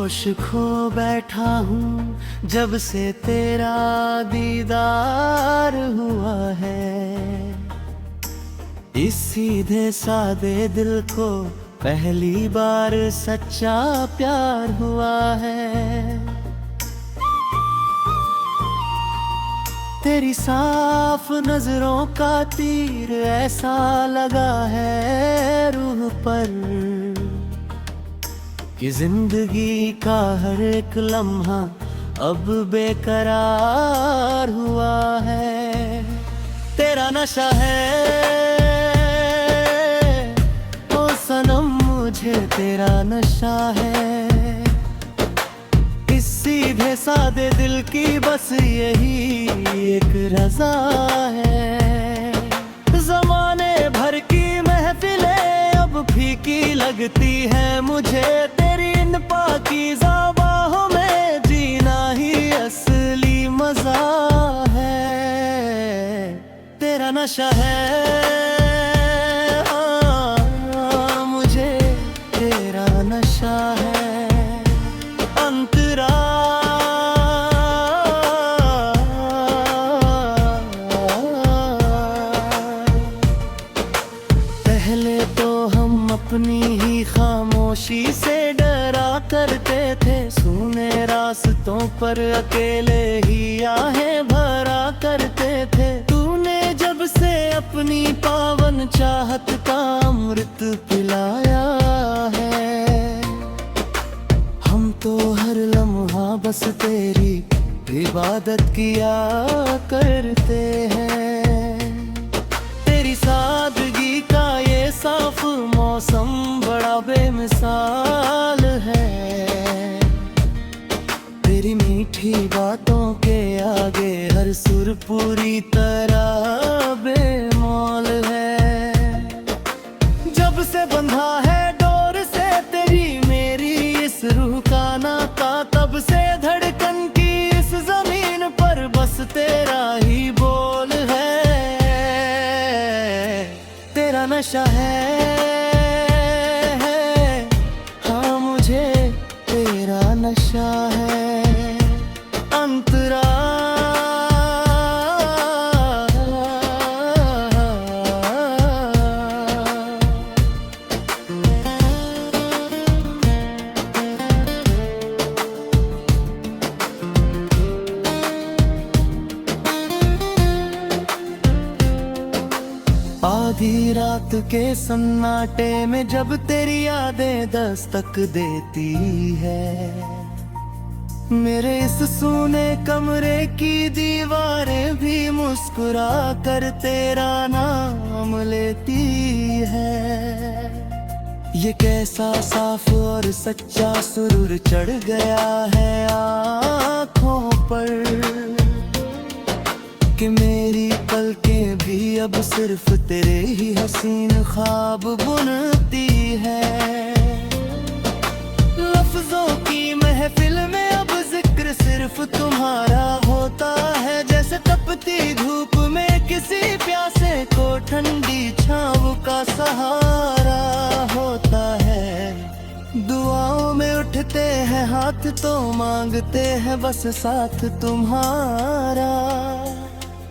होश खो बैठा हूँ जब से तेरा दीदार हुआ है। इस सीधे सादे दिल को पहली बार सच्चा प्यार हुआ है। तेरी साफ नजरों का तीर ऐसा लगा है रूह पर कि जिंदगी का हर एक लम्हा अब बेकरार हुआ है। तेरा नशा है ओ सनम, मुझे तेरा नशा है। इस सीधे सादे दिल की बस यही एक रज़ा है। ज़माने भर की महफिलें अब फीकी लगती है मुझे, तेरी इन पाकीज़ा बाहों में जीना ही असली मज़ा है। तेरा नशा है मुझे तेरा नशा है। अंतरा पहले तो हम अपनी ही खामोशी से डरा करते थे, सूने रास्तों पर अकेले ही आहें भरा करते थे। तूने जब से अपनी पावन चाहत का अमृत पिलाया है, हम तो हर लम्हा बस तेरी इबादत किया करते हैं। तेरी सादगी का ये साफ मौसम बड़ा बेमिसाल है। तेरी मीठी बातों के आगे हर सुर पूरी तरह बेमौल है। जब से बंधा है डोर से तेरी मेरी इस रूह का नाता, तब से धड़कन की इस जमीन पर बस तेरा ही बोल है। तेरा नशा है हाँ मुझे तेरा नशा है। अंतरा आधी रात के सन्नाटे में जब तेरी यादें दस्तक देती है, मेरे इस सूने कमरे की दीवारें भी मुस्कुरा कर तेरा नाम लेती है। ये कैसा साफ और सच्चा सुरूर चढ़ गया है आँखों पर कि मेरी पलकें भी अब सिर्फ तेरे ही हसीन ख्वाब बुनती है। लफ्जों की महफिल में अब जिक्र सिर्फ तुम्हारा होता है, जैसे तपती धूप में किसी प्यासे को ठंडी छाँव का सहारा होता है। दुआओं में उठते हैं हाथ तो मांगते हैं बस साथ तुम्हारा,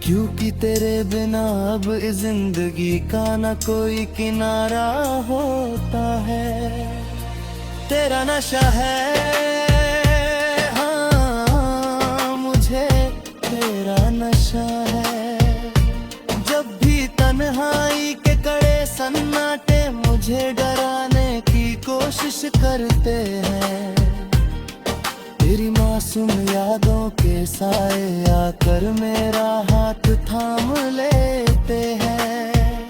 क्योंकि तेरे बिना अब इस जिंदगी का न कोई किनारा होता है। तेरा नशा है हाँ मुझे तेरा नशा है। जब भी तन्हाई के कड़े सन्नाटे मुझे डराने की कोशिश करते हैं, तेरी मासूम यादों के साए आकर मेरा हाथ थाम लेते हैं।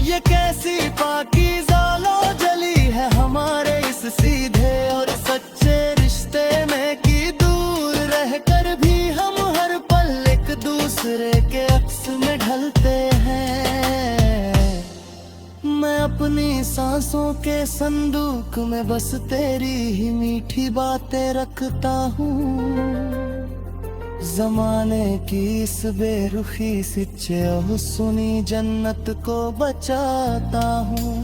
ये कैसी पाकीज़ा लो जली है हमारे इस सीधे और सच्चे रिश्ते में, कि दूर रहकर भी हम हर पल एक दूसरे के अक्स में ढलते हैं। मैं अपनी सांसों के संदूक में बस तेरी ही मीठी बातें रखता हूँ, जमाने की इस बेरुखी से सुनी जन्नत को बचाता हूँ।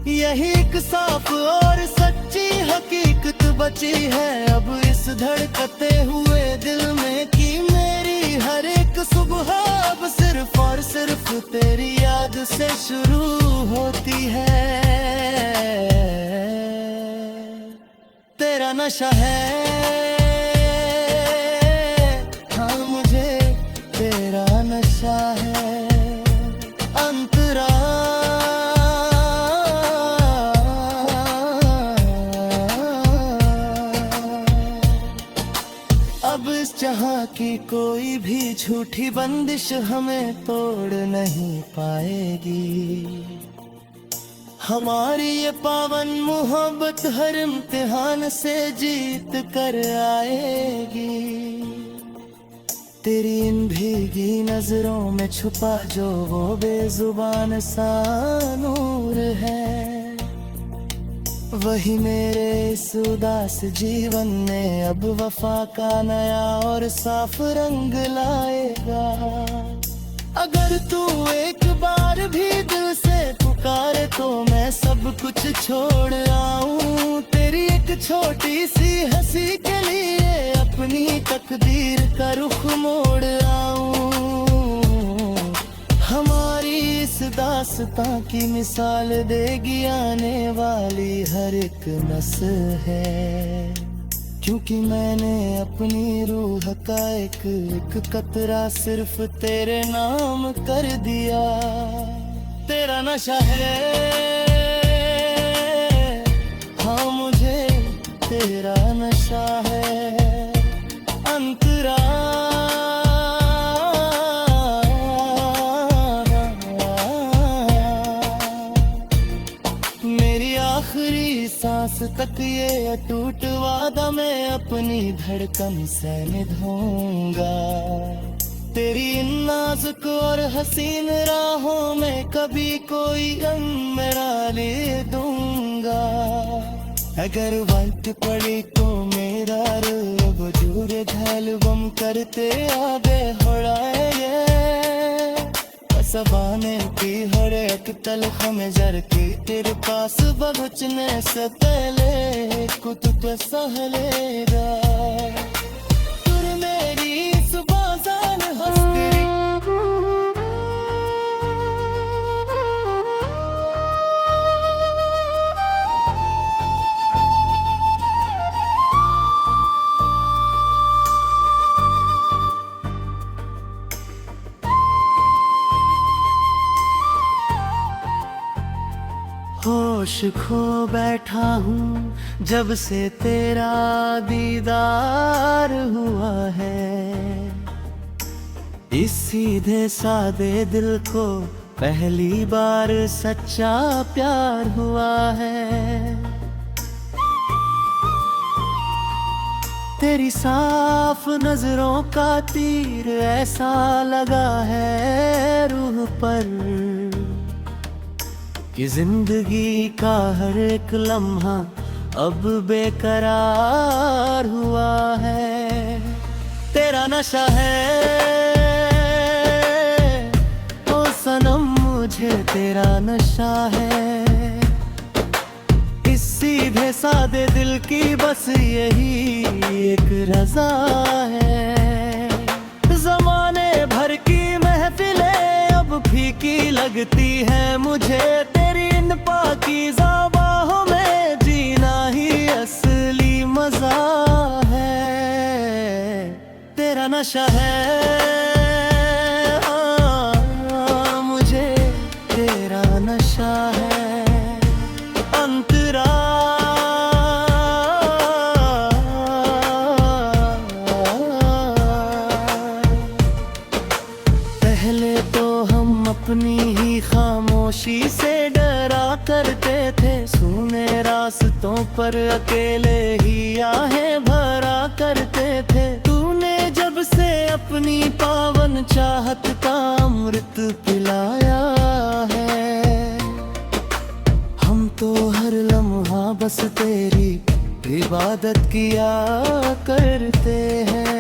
यही एक साफ और सच्ची हकीकत बची है अब इस धड़कते हुए दिल में कि मेरी हर एक सुबह अब सिर्फ और सिर्फ तेरी याद से शुरू होती है। तेरा नशा है, हाँ मुझे तेरा नशा है। अंतरा अब इस जहां की कोई भी झूठी बंदिश हमें तोड़ नहीं पाएगी। हमारी ये पावन मोहब्बत हर इम्तिहान से जीत कर आएगी। तेरी इन भीगी नजरों में छुपा जो वो बेजुबान सा नूर है, वही मेरे इस उदास जीवन में अब वफा का नया और साफ रंग लाएगा। अगर तू एक बार भी दिल से पुकारे तो मैं सब कुछ छोड़ आऊं। तेरी एक छोटी सी हंसी के लिए अपनी तकदीर का रुख मोड़ आऊं। हमारी इस दास्तां की मिसाल देगी आने वाली हर एक नस्ल है, क्योंकि मैंने अपनी रूह का एक कतरा सिर्फ तेरे नाम कर दिया। तेरा नशा है, हाँ मुझे तेरा नशा है। अंतरा मेरी आखिरी सांस तक ये अटूट वादा मैं अपनी धड़कन से निभाऊंगा। तेरी इन नाजुक और हसीन राहों में कभी कोई गम मेरा ले दूंगा। अगर वक्त पड़ी तो मेरा रूह बजूर घायल बम करते आगे होड़ाए। सबाने की हर एक तलख में जर की तेरे पास पहुंचने से पहले कुतुब सहलेगा। तुर मेरी सुबह जान हंसती होश खो बैठा हूँ जब से तेरा दीदार हुआ है। इस सीधे सादे दिल को पहली बार सच्चा प्यार हुआ है। तेरी साफ नजरों का तीर ऐसा लगा है रूह पर कि जिंदगी का हर एक लम्हा अब बेकरार हुआ है। तेरा नशा है, ओ सनम मुझे तेरा नशा है। इस सीधे सादे दिल की बस यही एक रजा है। जमाने भर की महफिलें अब फीकी लगती है मुझे। तेरी इन पाकीज़ा बाहों में जीना ही असली मजा है। तेरा नशा है, हाँ मुझे तेरा नशा है। अंतरा पहले तो हम अपनी ही खामोशी से डरा करते थे। सूने रास्तों पर अकेले ही आहें भरा करते थे। तूने जब से अपनी पावन चाहत का अमृत पिलाया है। हम तो हर लम्हा बस तेरी इबादत किया करते हैं।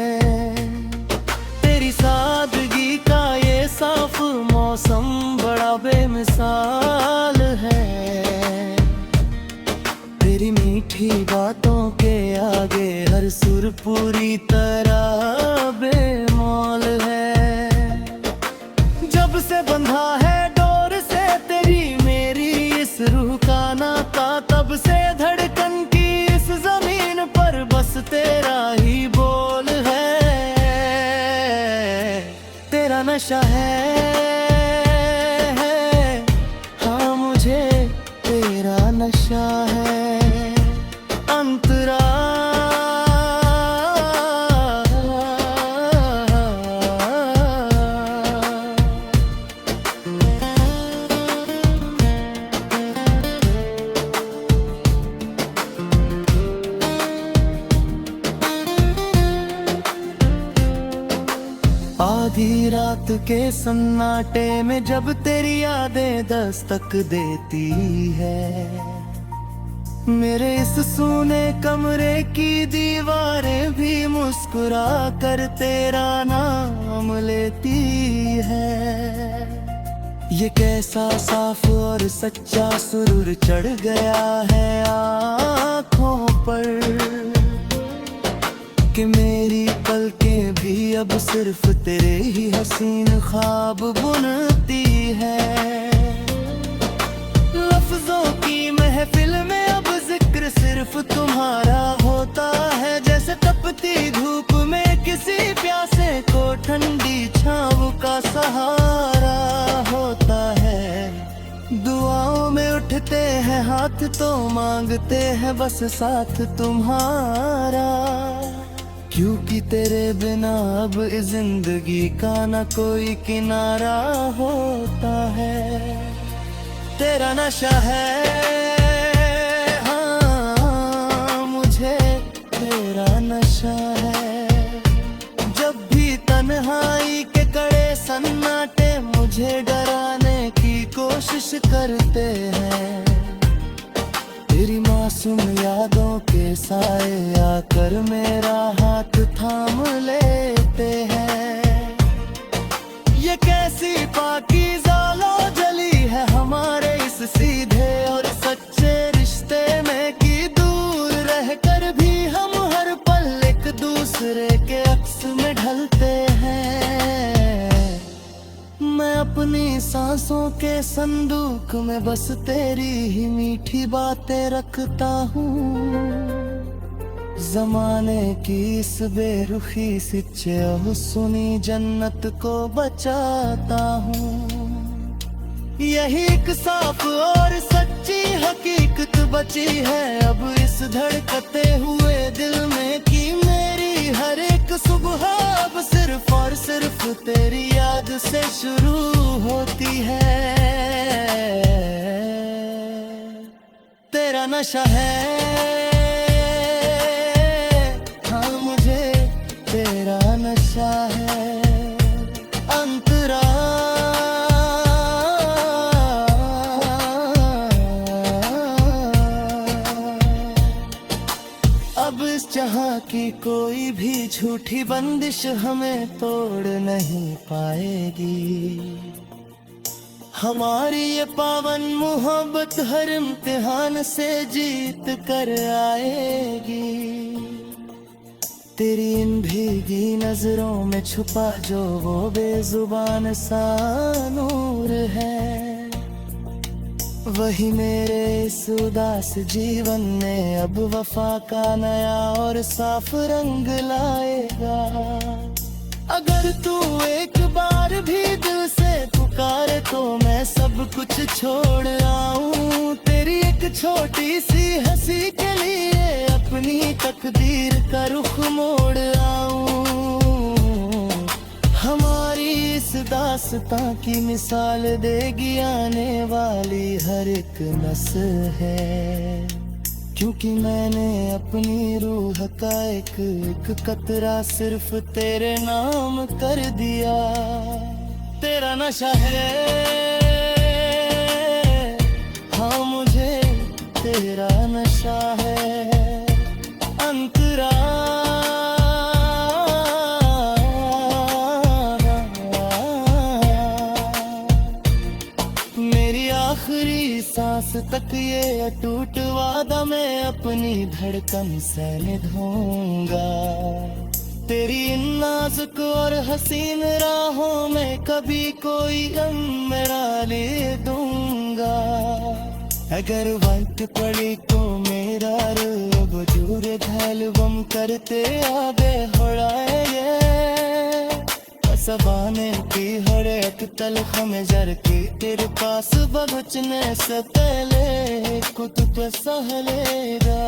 तेरी सादगी का ये साफ मौसम बड़ा बेमिसाल है। मीठी बातों के आगे हर सुर पूरी तरह बेमौल है। जब से बंधा है डोर से तेरी मेरी इस रूह का नाता, तब से धड़कन की इस जमीन पर बस तेरा ही बोल है। तेरा नशा है, हाँ मुझे तेरा नशा है। अंतरा आधी रात के सन्नाटे में जब तेरी यादें दस्तक देती है, मेरे इस सूने कमरे की दीवारें भी मुस्कुरा कर तेरा नाम लेती है। ये कैसा साफ और सच्चा सुरूर चढ़ गया है आँखों पर, कि मेरी पलकें भी अब सिर्फ तेरे ही हसीन ख्वाब बुनती है। लफ्जों की महफिल में अब जिक्र सिर्फ तुम्हारा होता है, जैसे तपती धूप में किसी प्यासे को ठंडी छाँव का सहारा होता है। दुआओं में उठते हैं हाथ तो मांगते हैं बस साथ तुम्हारा, क्योंकि तेरे बिना अब इस जिंदगी का न कोई किनारा होता है। तेरा नशा है, हाँ मुझे तेरा नशा है। जब भी तन्हाई के कड़े सन्नाटे मुझे डराने की कोशिश करते हैं, तेरी मासूम यादों के साए आकर मेरा हाथ थाम लेते हैं। ये कैसी पाकीज़ा लो जली है हमारे इस सीधे और सच्चे रिश्ते में, कि दूर रहकर भी हम हर पल एक दूसरे के अक्स में ढलते हैं। मैं अपनी सांसों के संदूक में बस तेरी ही मीठी बातें रखता हूँ, जमाने की इस बेरुखी से सुनी जन्नत को बचाता हूँ। यही एक साफ और सच्ची हकीकत बची है अब इस धड़कते हुए दिल में, कि मेरी हर एक सुबह अब सिर्फ और सिर्फ तेरी याद से शुरू होती है। तेरा नशा है, हाँ मुझे तेरा नशा है। अंतरा अब इस जहां की कोई भी झूठी बंदिश हमें तोड़ नहीं पाएगी। हमारी ये पावन मोहब्बत हर इम्तिहान से जीत कर आएगी। तेरी इन भीगी नजरों में छुपा जो वो बेजुबान सा नूर है, वही मेरे इस उदास जीवन में अब वफा का नया और साफ रंग लाएगा। अगर तू एक बार भी दिल से पुकारे तो मैं सब कुछ छोड़ आऊं, तेरी एक छोटी सी हंसी के लिए अपनी तकदीर का रुख मोड़ आऊं। हमारी इस दास्तां की मिसाल देगी आने वाली हर एक नस्ल है, क्योंकि मैंने अपनी रूह का एक एक कतरा सिर्फ तेरे नाम कर दिया। तेरा नशा है, हाँ मुझे तेरा नशा है। अंतरा मेरी आखिरी सांस तक ये अटूट वादा मैं अपनी धड़कन से निभाऊंगा। तेरी इन नाजुक और हसीन राहों में कभी कोई गम मेरा ले दूंगा। अगर वक्त पड़ी तो मेरा रूप जूरे धैल बम करते आगे होड़ाए सबाने की हर एक तलख में जर की तेरे पास बचने से पहले कुछ पे सहलेगा।